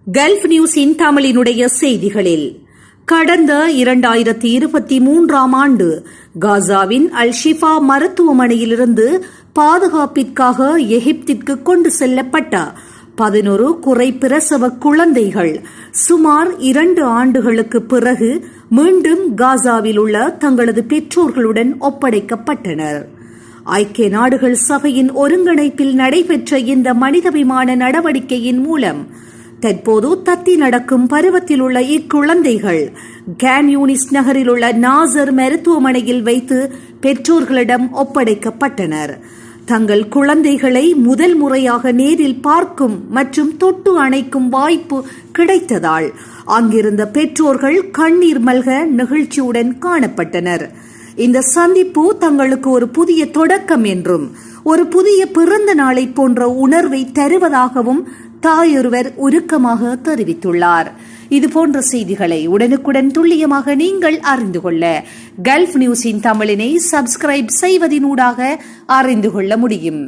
Gulf நியூஸின் தமிழினுடைய செய்திகளில் கடந்த 2023ஆம் ஆண்டு காசாவின் அல் ஷிஃபா மருத்துவமனையிலிருந்து பாதுகாப்பிற்காக எகிப்திற்கு கொண்டு செல்லப்பட்ட 11 குறை பிரசவ குழந்தைகள் சுமார் 2 ஆண்டுகளுக்கு பிறகு மீண்டும் காசாவில் உள்ள தங்களது பெற்றோர்களுடன் ஒப்படைக்கப்பட்டனர். ஐக்கிய நாடுகள் சபையின் ஒருங்கிணைப்பில் நடைபெற்ற இந்த மனிதாபிமான நடவடிக்கையின் மூலம் தற்போது தத்தி நடக்கும் பருவத்தில் உள்ள இக்குழந்தைகள் கேன் யூனிஸ் நகரில் உள்ள நாசர் மருத்துவமனையில் வைத்து பெற்றோர்களிடம் ஒப்படைக்கப்பட்டனர். தங்கள் குழந்தைகளை முதல் முறையாக நேரில் பார்க்கும் மற்றும் தொட்டு அணைக்கும் வாய்ப்பு கிடைத்ததால் அங்கிருந்த பெற்றோர்கள் கண்ணீர் மல்க நிகழ்ச்சியுடன் காணப்பட்டனர். இந்த சந்திப்பு தங்களுக்கு ஒரு புதிய தொடக்கம் என்றும் ஒரு புதிய பிறந்த நாளை போன்ற உணர்வை தருவதாகவும் தாயொருவர் உருக்கமாக தெரிவித்துள்ளார். இதுபோன்ற செய்திகளை உடனுக்குடன் துல்லியமாக நீங்கள் அறிந்து கொள்ள கல்ஃப் நியூஸின் தமிழினை சப்ஸ்கிரைப் செய்வதனூடாக அறிந்து கொள்ள முடியும்.